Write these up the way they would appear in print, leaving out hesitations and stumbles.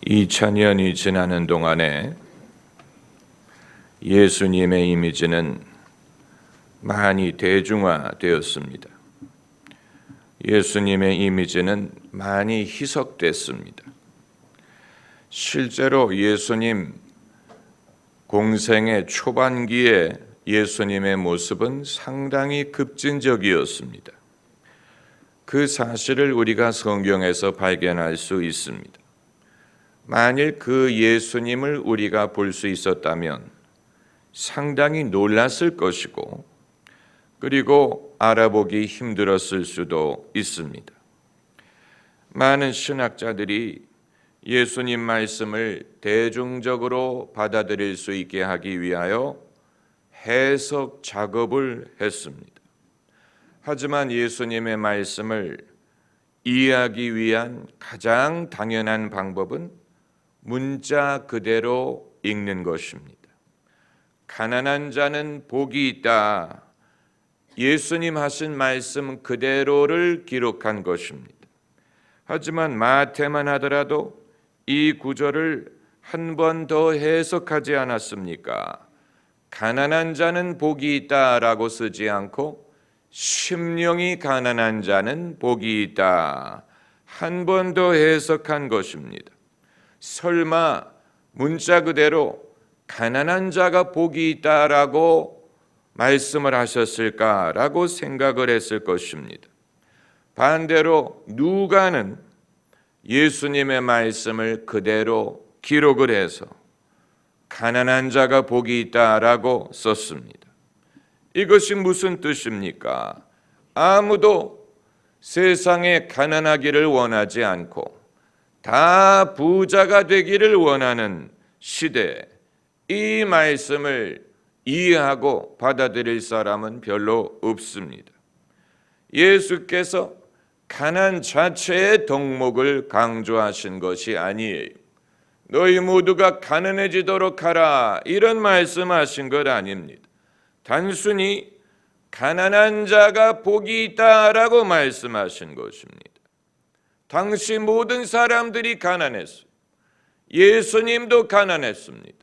2000년이 지나는 동안에 예수님의 이미지는 많이 대중화되었습니다. 예수님의 이미지는 많이 희석됐습니다. 실제로 예수님 공생의 초반기에 예수님의 모습은 상당히 급진적이었습니다. 그 사실을 우리가 성경에서 발견할 수 있습니다. 만일 그 예수님을 우리가 볼 수 있었다면 상당히 놀랐을 것이고, 그리고 알아보기 힘들었을 수도 있습니다. 많은 신학자들이 예수님 말씀을 대중적으로 받아들일 수 있게 하기 위하여 해석 작업을 했습니다. 하지만 예수님의 말씀을 이해하기 위한 가장 당연한 방법은 문자 그대로 읽는 것입니다. 가난한 자는 복이 있다. 예수님 하신 말씀 그대로를 기록한 것입니다. 하지만 마태만 하더라도 이 구절을 한 번 더 해석하지 않았습니까? 가난한 자는 복이 있다라고 쓰지 않고 심령이 가난한 자는 복이 있다. 한 번 더 해석한 것입니다. 설마 문자 그대로 가난한 자가 복이 있다라고 말씀을 하셨을까라고 생각을 했을 것입니다. 반대로 누가는 예수님의 말씀을 그대로 기록을 해서 가난한 자가 복이 있다라고 썼습니다. 이것이 무슨 뜻입니까? 아무도 세상에 가난하기를 원하지 않고 다 부자가 되기를 원하는 시대에 이 말씀을 이해하고 받아들일 사람은 별로 없습니다. 예수께서 가난 자체의 덕목을 강조하신 것이 아니에요. 너희 모두가 가난해지도록 하라, 이런 말씀하신 것 아닙니다. 단순히 가난한 자가 복이 있다라고 말씀하신 것입니다. 당시 모든 사람들이 가난했어요. 예수님도 가난했습니다.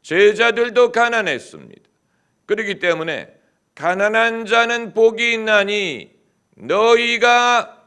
제자들도 가난했습니다. 그렇기 때문에 가난한 자는 복이 있나니 너희가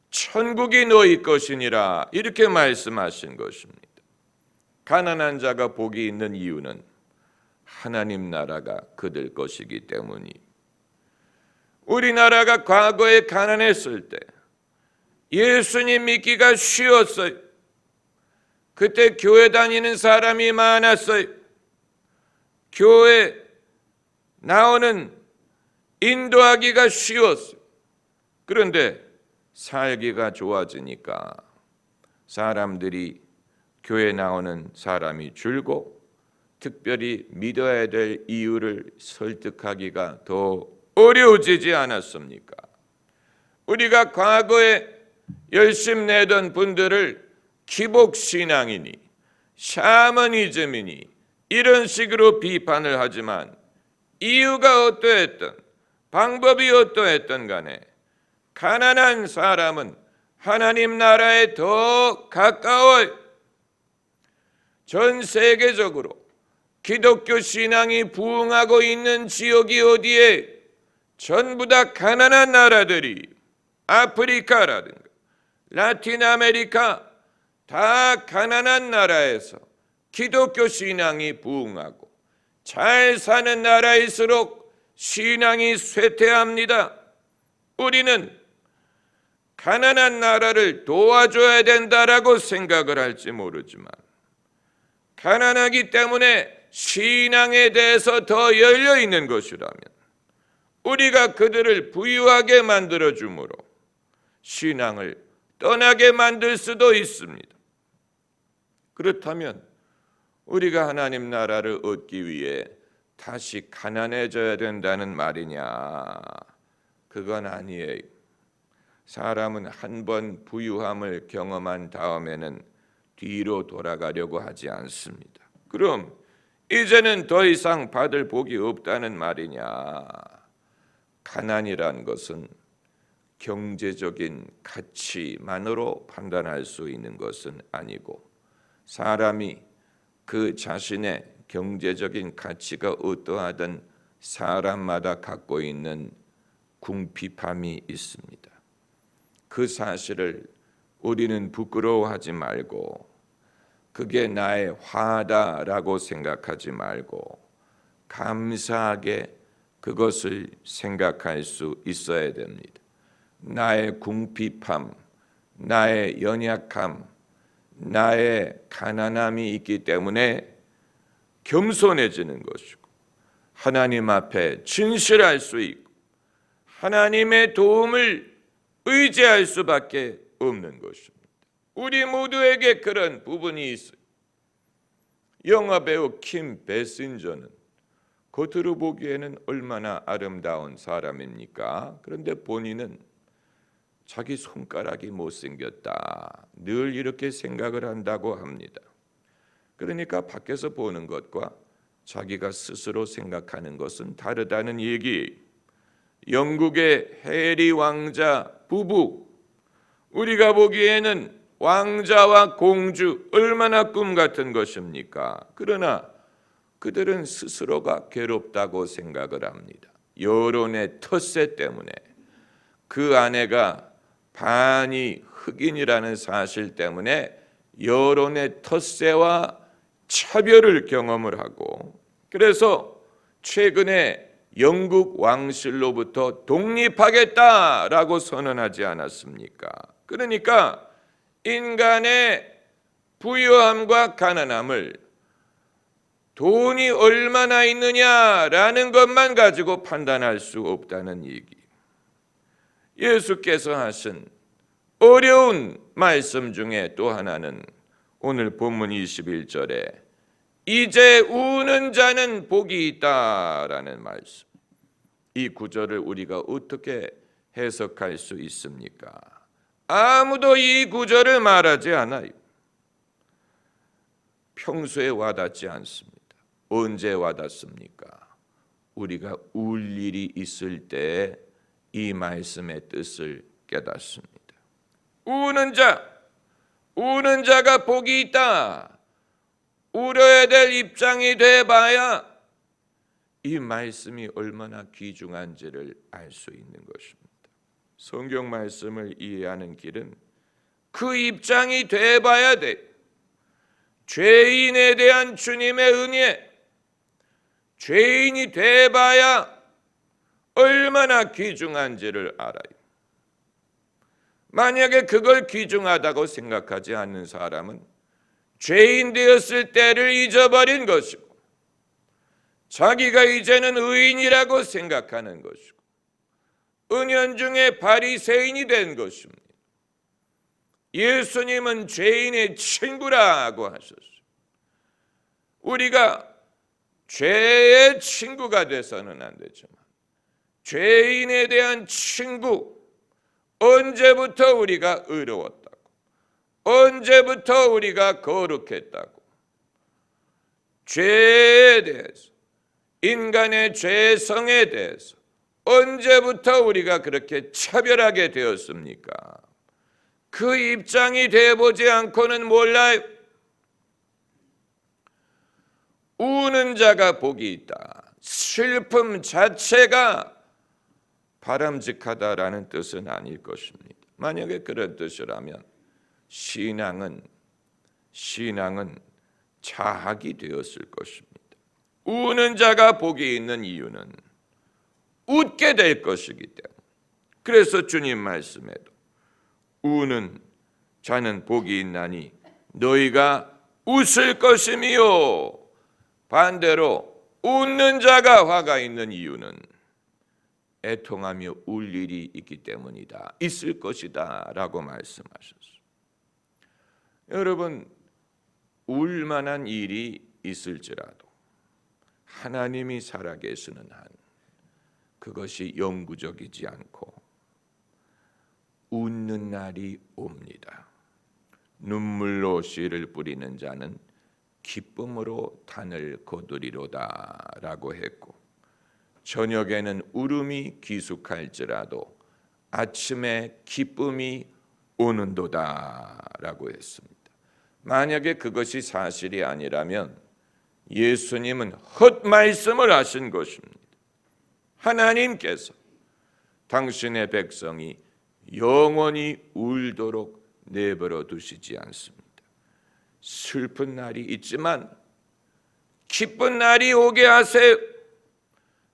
천국이 너희 것이니라, 이렇게 말씀하신 것입니다. 가난한 자가 복이 있는 이유는 하나님 나라가 그들 것이기 때문이. 우리나라가 과거에 가난했을 때 예수님 믿기가 쉬웠어요. 그때 교회 다니는 사람이 많았어요. 교회 나오는 인도하기가 쉬웠어요. 그런데 살기가 좋아지니까 사람들이 교회 나오는 사람이 줄고 특별히 믿어야 될 이유를 설득하기가 더 어려워지지 않았습니까? 우리가 과거에 열심 내던 분들을 기복신앙이니 샤머니즘이니 이런 식으로 비판을 하지만 이유가 어떠했든 방법이 어떠했든 간에 가난한 사람은 하나님 나라에 더 가까워요. 전 세계적으로 기독교 신앙이 부흥하고 있는 지역이 어디에 전부 다 가난한 나라들이, 아프리카라든가 라틴 아메리카, 다 가난한 나라에서 기독교 신앙이 부흥하고 잘 사는 나라일수록 신앙이 쇠퇴합니다. 우리는 가난한 나라를 도와줘야 된다라고 생각을 할지 모르지만 가난하기 때문에 신앙에 대해서 더 열려 있는 것이라면 우리가 그들을 부유하게 만들어줌으로 신앙을 떠나게 만들 수도 있습니다. 그렇다면 우리가 하나님 나라를 얻기 위해 다시 가난해져야 된다는 말이냐? 그건 아니에요. 사람은 한 번 부유함을 경험한 다음에는 뒤로 돌아가려고 하지 않습니다. 그럼 이제는 더 이상 받을 복이 없다는 말이냐? 가난이란 것은 경제적인 가치만으로 판단할 수 있는 것은 아니고 사람이 그 자신의 경제적인 가치가 어떠하든 사람마다 갖고 있는 궁핍함이 있습니다. 그 사실을 우리는 부끄러워하지 말고 그게 나의 화다라고 생각하지 말고 감사하게 그것을 생각할 수 있어야 됩니다. 나의 궁핍함, 나의 연약함, 나의 가난함이 있기 때문에 겸손해지는 것이고 하나님 앞에 진실할 수 있고 하나님의 도움을 의지할 수밖에 없는 것입니다. 우리 모두에게 그런 부분이 있어요. 영화 배우 킴 베신저는 겉으로 보기에는 얼마나 아름다운 사람입니까? 그런데 본인은 자기 손가락이 못생겼다, 늘 이렇게 생각을 한다고 합니다. 그러니까 밖에서 보는 것과 자기가 스스로 생각하는 것은 다르다는 얘기. 영국의 해리 왕자 부부, 우리가 보기에는 왕자와 공주 얼마나 꿈 같은 것입니까? 그러나 그들은 스스로가 괴롭다고 생각을 합니다. 여론의 텃세 때문에 그 아내가 반이 흑인이라는 사실 때문에 여론의 텃세와 차별을 경험을 하고, 그래서 최근에 영국 왕실로부터 독립하겠다라고 선언하지 않았습니까? 그러니까 인간의 부유함과 가난함을 돈이 얼마나 있느냐라는 것만 가지고 판단할 수 없다는 얘기. 예수께서 하신 어려운 말씀 중에 또 하나는 오늘 본문 21절에 이제 우는 자는 복이 있다라는 말씀. 이 구절을 우리가 어떻게 해석할 수 있습니까? 아무도 이 구절을 말하지 않아요. 평소에 와닿지 않습니다. 언제 와닿습니까? 우리가 울 일이 있을 때 이 말씀의 뜻을 깨닫습니다. 우는 자가 복이 있다. 울어야 될 입장이 돼봐야 이 말씀이 얼마나 귀중한지를 알 수 있는 것입니다. 성경 말씀을 이해하는 길은 그 입장이 돼봐야 돼. 죄인에 대한 주님의 은혜, 죄인이 돼봐야 얼마나 귀중한지를 알아요. 만약에 그걸 귀중하다고 생각하지 않는 사람은 죄인 되었을 때를 잊어버린 것이고 자기가 이제는 의인이라고 생각하는 것이고 은연중에 바리새인이 된 것입니다. 예수님은 죄인의 친구라고 하셨어요. 우리가 죄의 친구가 돼서는 안 되지만 죄인에 대한 친구, 언제부터 우리가 의로웠다고, 언제부터 우리가 거룩했다고, 죄에 대해서, 인간의 죄성에 대해서 언제부터 우리가 그렇게 차별하게 되었습니까? 그 입장이 되어보지 않고는 몰라요. 우는 자가 복이 있다. 슬픔 자체가 바람직하다라는 뜻은 아닐 것입니다. 만약에 그런 뜻이라면 신앙은 자학이 되었을 것입니다. 우는 자가 복이 있는 이유는 웃게 될 것이기 때문에. 그래서 주님 말씀에도 우는 자는 복이 있나니 너희가 웃을 것이미요. 반대로 웃는 자가 화가 있는 이유는 애통하며 울 일이 있기 때문이다. 있을 것이다 라고 말씀하셨어요. 여러분, 울 만한 일이 있을지라도 하나님이 살아계시는 한 그것이 영구적이지 않고 웃는 날이 옵니다. 눈물로 씨를 뿌리는 자는 기쁨으로 단을 거두리로다 라고 했고, 저녁에는 울음이 기숙할지라도 아침에 기쁨이 오는도다 라고 했습니다. 만약에 그것이 사실이 아니라면 예수님은 헛 말씀을 하신 것입니다. 하나님께서 당신의 백성이 영원히 울도록 내버려 두시지 않습니다. 슬픈 날이 있지만 기쁜 날이 오게 하세요.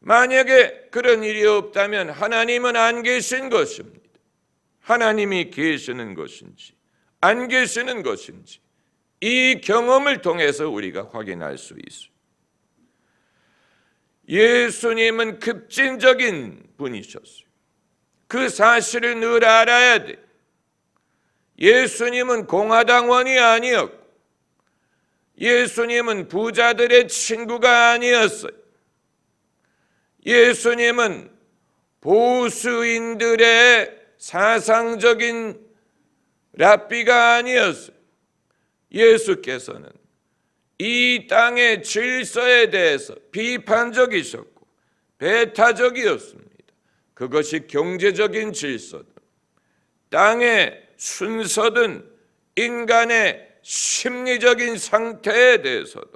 만약에 그런 일이 없다면 하나님은 안 계신 것입니다. 하나님이 계시는 것인지 안 계시는 것인지 이 경험을 통해서 우리가 확인할 수 있어요. 예수님은 급진적인 분이셨어요. 그 사실을 늘 알아야 돼. 예수님은 공화당원이 아니었고 예수님은 부자들의 친구가 아니었어요. 예수님은 보수인들의 사상적인 랍비가 아니었어요. 예수께서는 이 땅의 질서에 대해서 비판적이셨고 배타적이었습니다. 그것이 경제적인 질서든 땅의 순서든 인간의 심리적인 상태에 대해서도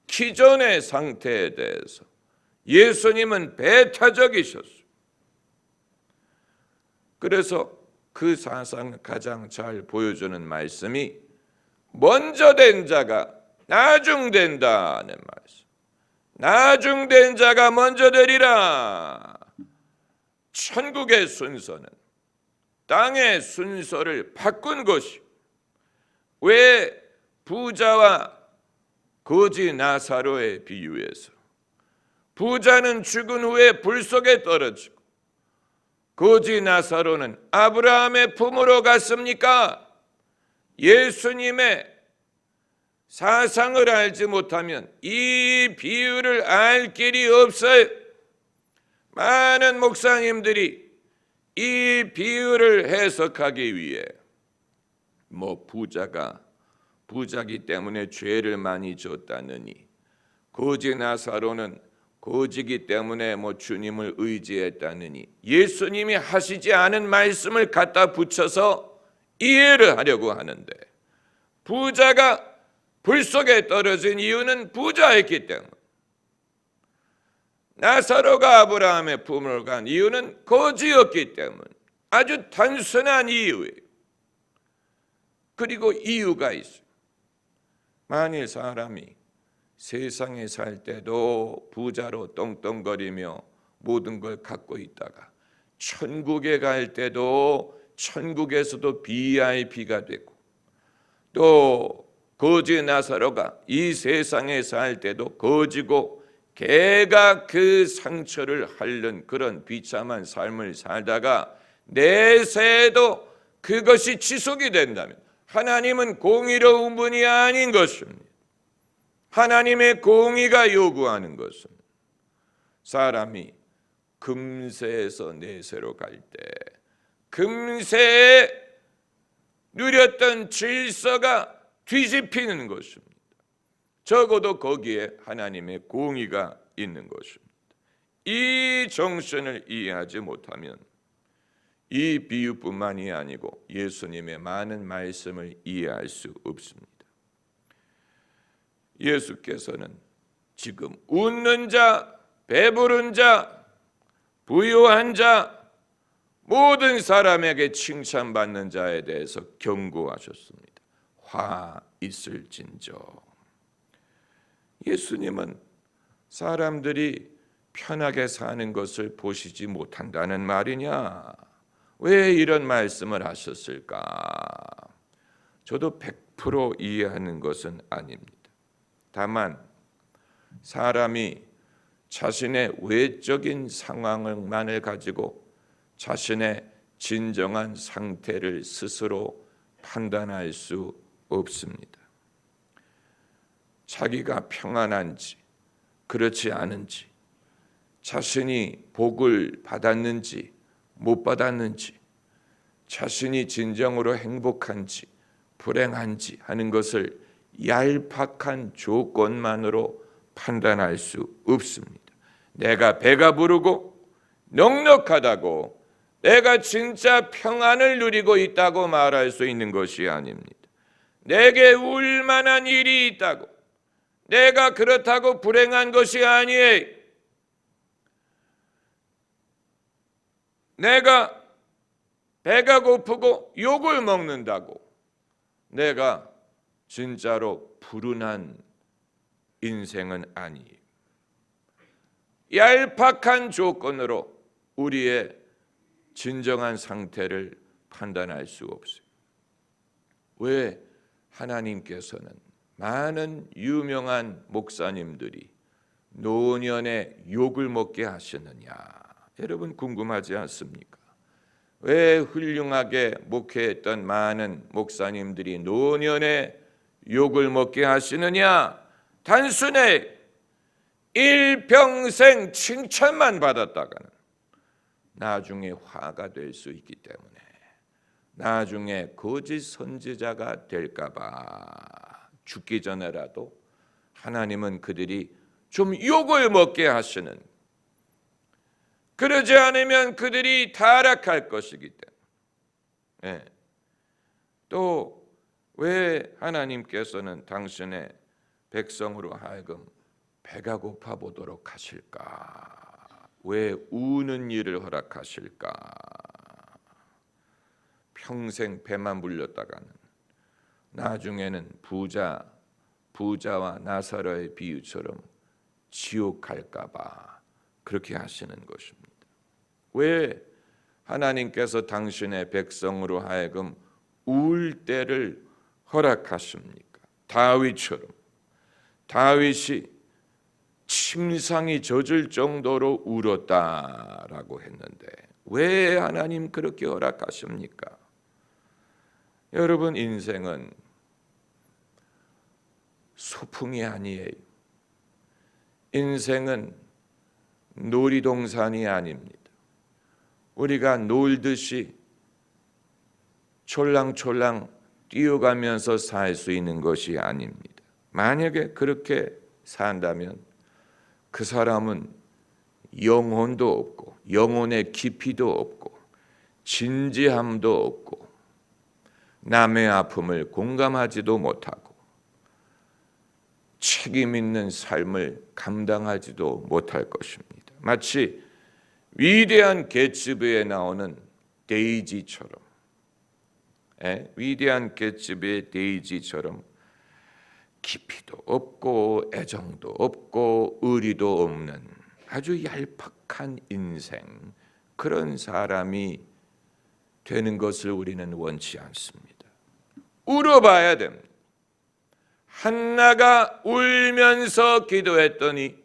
기존의 상태에 대해서 예수님은 배타적이셨어요. 그래서 그 사상을 가장 잘 보여주는 말씀이 먼저 된 자가 나중된다는 말씀. 나중된 자가 먼저 되리라. 천국의 순서는 땅의 순서를 바꾼 것이 왜 부자와 거지 나사로의 비유에서 부자는 죽은 후에 불 속에 떨어지고 거지 나사로는 아브라함의 품으로 갔습니까? 예수님의 사상을 알지 못하면 이 비유를 알 길이 없어요. 많은 목사님들이 이 비유를 해석하기 위해 부자가 부자기 때문에 죄를 많이 졌다느니 거지 나사로는 거지기 때문에 주님을 의지했다느니 예수님이 하시지 않은 말씀을 갖다 붙여서 이해를 하려고 하는데 부자가 불 속에 떨어진 이유는 부자였기 때문, 나사로가 아브라함의 품으로 간 이유는 거지였기 때문, 아주 단순한 이유예요. 그리고 이유가 있어요. 만일 사람이 세상에 살 때도 부자로 떵떵거리며 모든 걸 갖고 있다가 천국에 갈 때도 천국에서도 VIP가 되고 또 거지 나사로가 이 세상에 살 때도 거지고 개가 그 상처를 핥는 그런 비참한 삶을 살다가 내세에도 그것이 지속이 된다면 하나님은 공의로운 분이 아닌 것입니다. 하나님의 공의가 요구하는 것은 사람이 금세에서 내세로 갈 때 금세에 누렸던 질서가 뒤집히는 것입니다. 적어도 거기에 하나님의 공의가 있는 것입니다. 이 정신을 이해하지 못하면 이 비유뿐만이 아니고 예수님의 많은 말씀을 이해할 수 없습니다. 예수께서는 지금 웃는 자, 배부른 자, 부유한 자, 모든 사람에게 칭찬받는 자에 대해서 경고하셨습니다. 화 있을진저. 예수님은 사람들이 편하게 사는 것을 보시지 못한다는 말이냐? 왜 이런 말씀을 하셨을까? 저도 100% 이해하는 것은 아닙니다. 다만 사람이 자신의 외적인 상황만을 가지고 자신의 진정한 상태를 스스로 판단할 수 없습니다. 자기가 평안한지 그렇지 않은지, 자신이 복을 받았는지 못 받았는지, 자신이 진정으로 행복한지 불행한지 하는 것을 얄팍한 조건만으로 판단할 수 없습니다. 내가 배가 부르고 넉넉하다고 내가 진짜 평안을 누리고 있다고 말할 수 있는 것이 아닙니다. 내게 울 만한 일이 있다고. 내가 그렇다고 불행한 것이 아니에요. 내가 배가 고프고 욕을 먹는다고 내가 진짜로 불운한 인생은 아니에요. 얄팍한 조건으로 우리의 진정한 상태를 판단할 수 없어요. 왜 하나님께서는 많은 유명한 목사님들이 노년에 욕을 먹게 하시느냐? 여러분 궁금하지 않습니까? 왜 훌륭하게 목회했던 많은 목사님들이 노년에 욕을 먹게 하시느냐? 단순히 일평생 칭찬만 받았다가는 나중에 화가 될 수 있기 때문에, 나중에 거짓 선지자가 될까 봐 죽기 전에라도 하나님은 그들이 좀 욕을 먹게 하시는, 그러지 않으면 그들이 타락할 것이기 때문에. 또 왜 하나님께서는 당신의 백성으로 하여금 배가 고파 보도록 하실까? 왜 우는 일을 허락하실까? 평생 배만 불렸다가는 나중에는 부자와 나사로의 비유처럼 지옥 갈까 봐 그렇게 하시는 것입니다. 왜 하나님께서 당신의 백성으로 하여금 울 때를 허락하십니까? 다윗처럼, 다윗이 침상이 젖을 정도로 울었다라고 했는데 왜 하나님 그렇게 허락하십니까? 여러분, 인생은 소풍이 아니에요. 인생은 놀이동산이 아닙니다. 우리가 놀듯이 촐랑촐랑 뛰어가면서 살 수 있는 것이 아닙니다. 만약에 그렇게 산다면 그 사람은 영혼도 없고 영혼의 깊이도 없고 진지함도 없고 남의 아픔을 공감하지도 못하고 책임 있는 삶을 감당하지도 못할 것입니다. 마치 위대한 개츠비에 나오는 데이지처럼, 위대한 개츠비의 데이지처럼 깊이도 없고 애정도 없고 의리도 없는 아주 얄팍한 인생, 그런 사람이 되는 것을 우리는 원치 않습니다. 울어봐야 됩니다. 한나가 울면서 기도했더니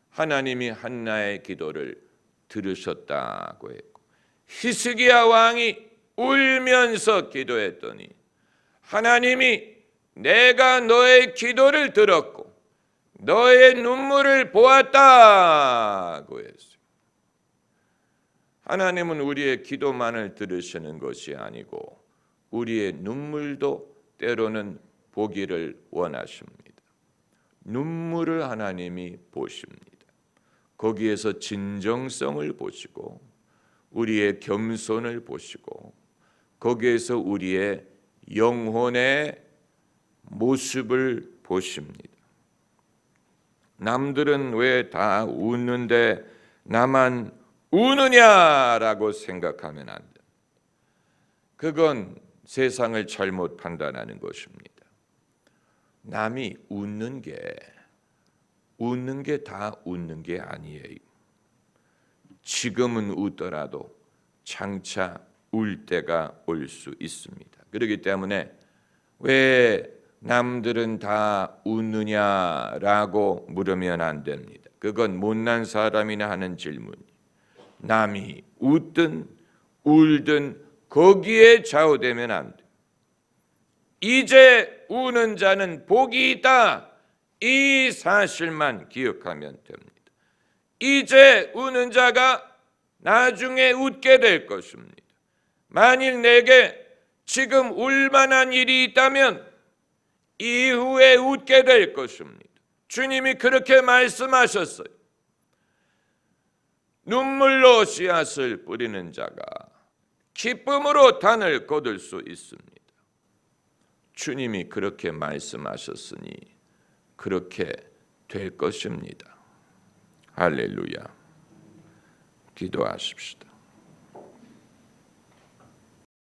하나님이 한나의 기도를 들으셨다고 했고, 히스기야 왕이 울면서 기도했더니 하나님이 내가 너의 기도를 들었고 너의 눈물을 보았다고 했어요. 하나님은 우리의 기도만을 들으시는 것이 아니고 우리의 눈물도 때로는 보기를 원하십니다. 눈물을 하나님이 보십니다. 거기에서 진정성을 보시고 우리의 겸손을 보시고 거기에서 우리의 영혼의 모습을 보십니다. 남들은 왜 다 웃는데 나만 우느냐라고 생각하면 안 돼. 그건 세상을 잘못 판단하는 것입니다. 남이 웃는 게 다 웃는 게 아니에요. 지금은 웃더라도 장차 울 때가 올 수 있습니다. 그렇기 때문에 왜 남들은 다 웃느냐라고 물으면 안 됩니다. 그건 못난 사람이나 하는 질문이. 남이 웃든 울든 거기에 좌우되면 안 돼. 이제 우는 자는 복이 있다, 이 사실만 기억하면 됩니다. 이제 우는 자가 나중에 웃게 될 것입니다. 만일 내게 지금 울만한 일이 있다면 이후에 웃게 될 것입니다. 주님이 그렇게 말씀하셨어요. 눈물로 씨앗을 뿌리는 자가 기쁨으로 단을 거둘 수 있습니다. 주님이 그렇게 말씀하셨으니 그렇게 될 것입니다. 할렐루야. 기도하십시다.